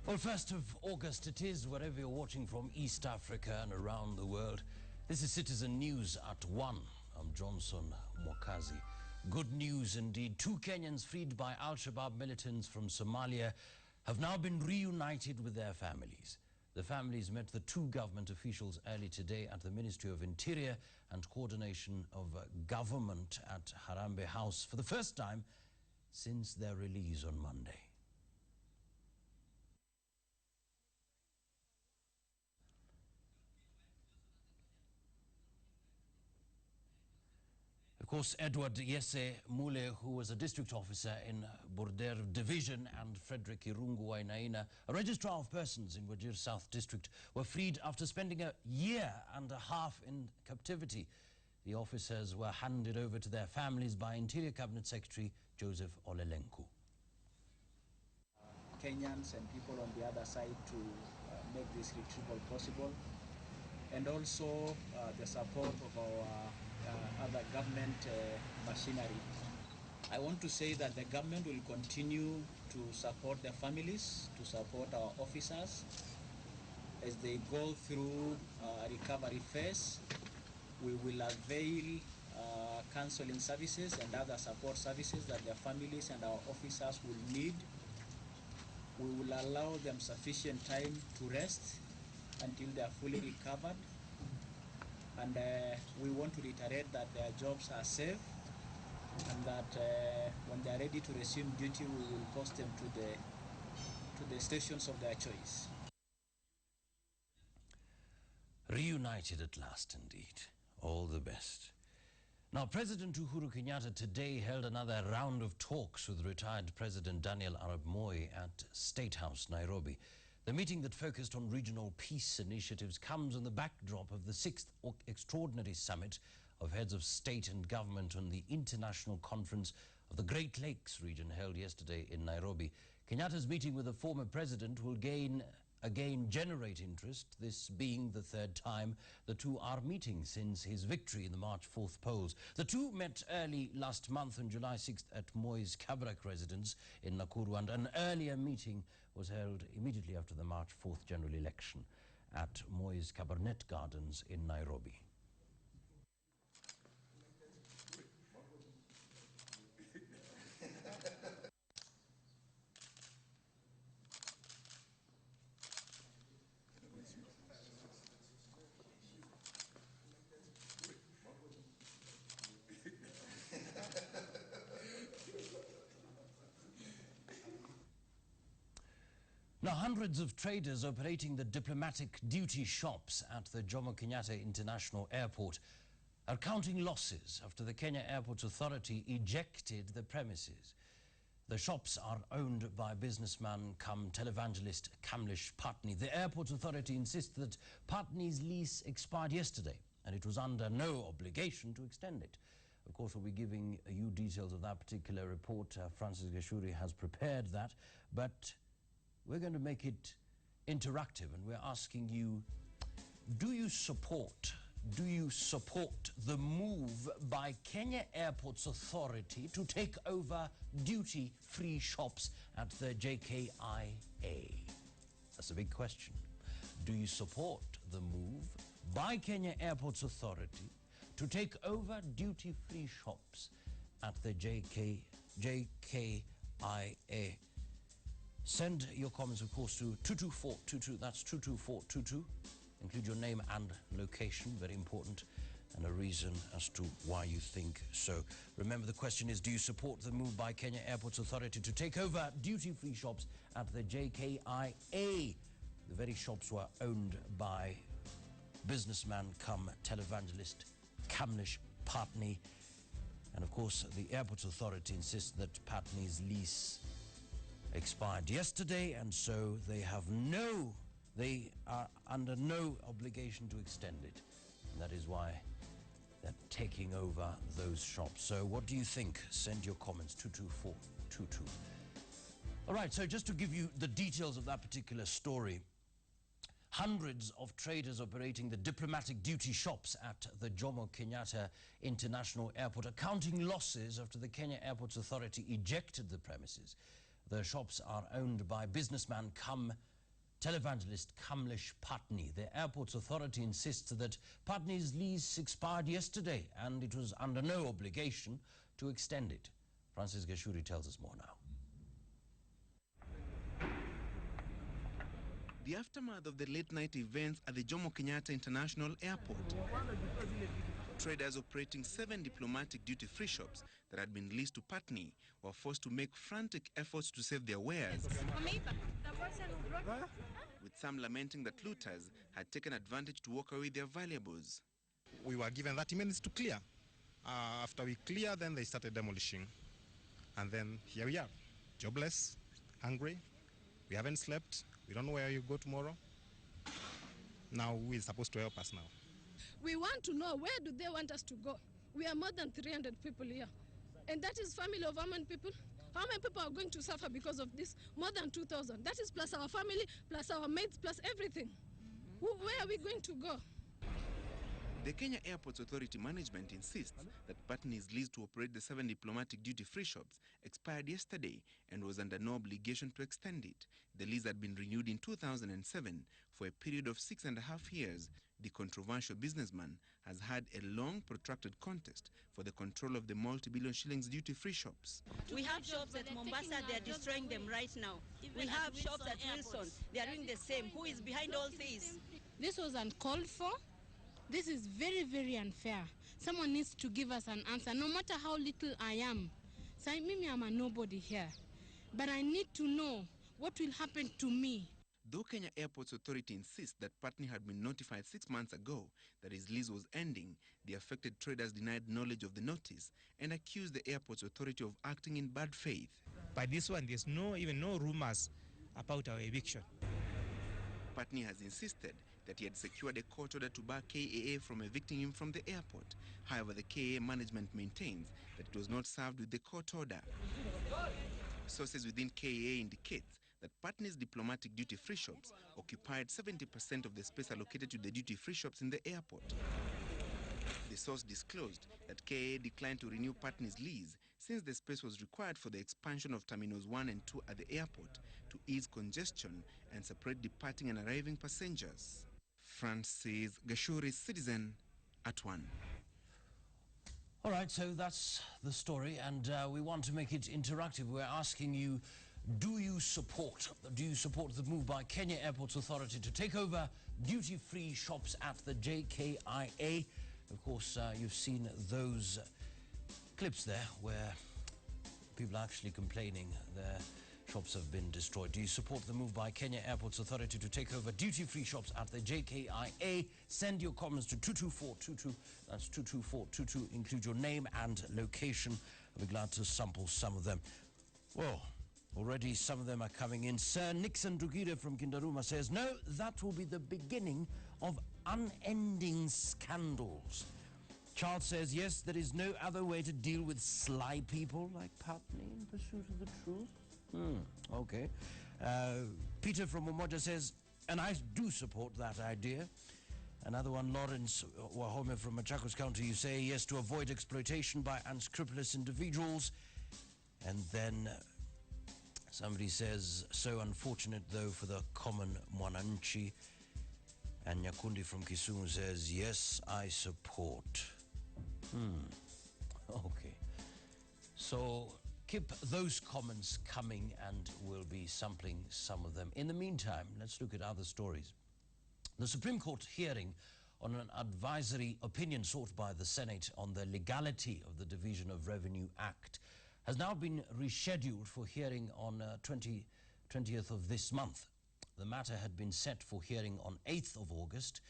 Well, 1st of August it is, wherever you're watching from East Africa and around the world. This is Citizen News at 1. I'm Johnson Mwakazi. Good news indeed. 2 Kenyans freed by Al-Shabaab militants from Somalia have now been reunited with their families. The families met the 2 government officials early today at the Ministry of Interior and Coordination of Government at Harambee House for the first time since their release on Monday. Of course, Edward Yese Mule, who was a district officer in Border Division, and Frederick Irungu Wainaina, a registrar of persons in Wajir South District, were freed after spending a year and a half in captivity. The officers were handed over to their families by Interior Cabinet Secretary Joseph Olelenku. Kenyans and people on the other side to make this retrieval possible, and also the support of our other government machinery. I want to say that the government will continue to support the families, to support our officers as they go through recovery phase. We will avail counseling services and other support services that their families and our officers will need. We will allow them sufficient time to rest until they are fully recovered. And we want to reiterate that their jobs are safe, and that when they are ready to resume duty, we will post them to the stations of their choice. Reunited at last, indeed. All the best. Now, President Uhuru Kenyatta today held another round of talks with retired President Daniel Arap Moi at State House, Nairobi. The meeting that focused on regional peace initiatives comes on the backdrop of the 6th Extraordinary Summit of Heads of State and Government on the International Conference of the Great Lakes region held yesterday in Nairobi. Kenyatta's meeting with the former president will again generate interest, this being the 3rd time the two are meeting since his victory in the March 4th polls. The two met early last month on July 6th at Moi's Kabrak residence in Nakuru, and an earlier meeting was held immediately after the March 4th general election at Moi's Cabernet Gardens in Nairobi. Now, hundreds of traders operating the diplomatic duty shops at the Jomo Kenyatta International Airport are counting losses after the Kenya Airports Authority ejected the premises. The shops are owned by businessman come televangelist Kamlesh Patni. The Airports Authority insists that Patni's lease expired yesterday and it was under no obligation to extend it. Of course, we'll be giving you details of that particular report. Francis Gashuri has prepared that, but we're going to make it interactive, and we're asking you, do you support the move by Kenya Airports Authority to take over duty-free shops at the JKIA? That's a big question. Do you support the move by Kenya Airports Authority to take over duty-free shops at the JKIA? Send your comments, of course, to 22422. That's 22422. Include your name and location, very important, and a reason as to why you think so. Remember, the question is, do you support the move by Kenya Airports Authority to take over duty-free shops at the JKIA? The very shops were owned by businessman come televangelist Kamlesh Patni. And of course, the Airports Authority insists that Patni's lease expired yesterday, and so they are under no obligation to extend it. And that is why they're taking over those shops. So what do you think? Send your comments, 22422. All right, so just to give you the details of that particular story, hundreds of traders operating the diplomatic duty shops at the Jomo Kenyatta International Airport are counting losses after the Kenya Airports Authority ejected the premises. The shops are owned by businessman come televangelist Kamlesh Patni. The airport's authority insists that Patni's lease expired yesterday and it was under no obligation to extend it. Francis Gashuri tells us more now. The aftermath of the late-night events at the Jomo Kenyatta International Airport. Traders operating 7 diplomatic duty-free shops that had been leased to Patni were forced to make frantic efforts to save their wares, with some lamenting that looters had taken advantage to walk away with their valuables. We were given 30 minutes to clear. After we cleared, then they started demolishing. And then here we are, jobless, hungry, we haven't slept, we don't know where you go tomorrow. Now who is supposed to help us now? We want to know, where do they want us to go? We are more than 300 people here. And that is family of how many people? How many people are going to suffer because of this? More than 2,000. That is plus our family, plus our mates, plus everything. Where are we going to go? The Kenya Airports Authority management insists that Patni's lease to operate the 7 diplomatic duty-free shops expired yesterday and was under no obligation to extend it. The lease had been renewed in 2007 for a period of 6.5 years. The controversial businessman has had a long, protracted contest for the control of the multi-billion shillings duty-free shops. We have shops at Mombasa, they are destroying them right now. We have shops at Wilson, they are doing the same. Who is behind all this? This was uncalled for. This is very, very unfair. Someone needs to give us an answer, no matter how little I am. So maybe I'm a nobody here, but I need to know what will happen to me. Though Kenya Airports Authority insists that Patni had been notified 6 months ago that his lease was ending, the affected traders denied knowledge of the notice and accused the Airports Authority of acting in bad faith. By this one, there's even no rumors about our eviction. Patni has insisted that he had secured a court order to bar KAA from evicting him from the airport. However, the KAA management maintains that it was not served with the court order. Sources within KAA indicates that Patni's diplomatic duty-free shops occupied 70% of the space allocated to the duty-free shops in the airport. The source disclosed that KAA declined to renew Patni's lease since the space was required for the expansion of Terminals 1 and 2 at the airport to ease congestion and separate departing and arriving passengers. Francis Gashuri, Citizen at 1. All right, so that's the story, and we want to make it interactive. We're asking you, do you support the move by Kenya Airports Authority to take over duty-free shops at the JKIA? Of course, you've seen those clips there where people are actually complaining their shops have been destroyed. Do you support the move by Kenya Airports Authority to take over duty-free shops at the JKIA? Send your comments to 22422. That's 22422. Include your name and location. I'll be glad to sample some of them. Well, already some of them are coming in. Sir Nixon Dugire from Kindaruma says, no, that will be the beginning of unending scandals. Charles says, yes, there is no other way to deal with sly people like Patni in pursuit of the truth. Okay. Peter from Umoja says, and I do support that idea. Another one, Lawrence Wahome from Machakos County, you say yes to avoid exploitation by unscrupulous individuals. And then somebody says, so unfortunate though for the common mwananchi. And Nyakundi from Kisumu says, yes, I support. Okay. So keep those comments coming and we'll be sampling some of them. In the meantime, let's look at other stories. The Supreme Court hearing on an advisory opinion sought by the Senate on the legality of the Division of Revenue Act has now been rescheduled for hearing on 20th of this month. The matter had been set for hearing on 8th of August,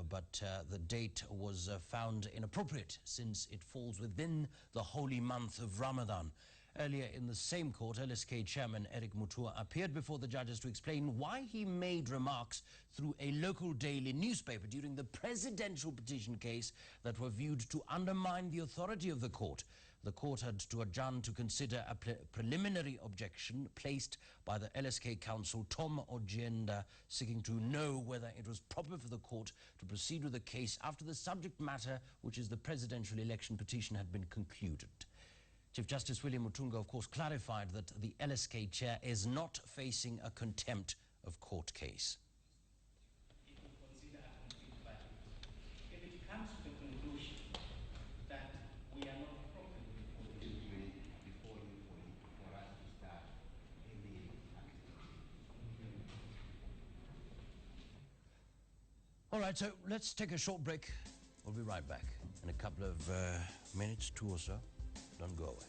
but the date was found inappropriate since it falls within the holy month of Ramadan. Earlier in the same court, LSK Chairman Eric Mutua appeared before the judges to explain why he made remarks through a local daily newspaper during the presidential petition case that were viewed to undermine the authority of the court. The court had to adjourn to consider a preliminary objection placed by the LSK counsel Tom Ojienda, seeking to know whether it was proper for the court to proceed with the case after the subject matter, which is the presidential election petition, had been concluded. Chief Justice William Mutunga, of course, clarified that the LSK chair is not facing a contempt of court case. If it comes to the conclusion that we are not properly before you for us to start any activity. All right, so let's take a short break. We'll be right back in a couple of minutes, 2 or so. Don't go away.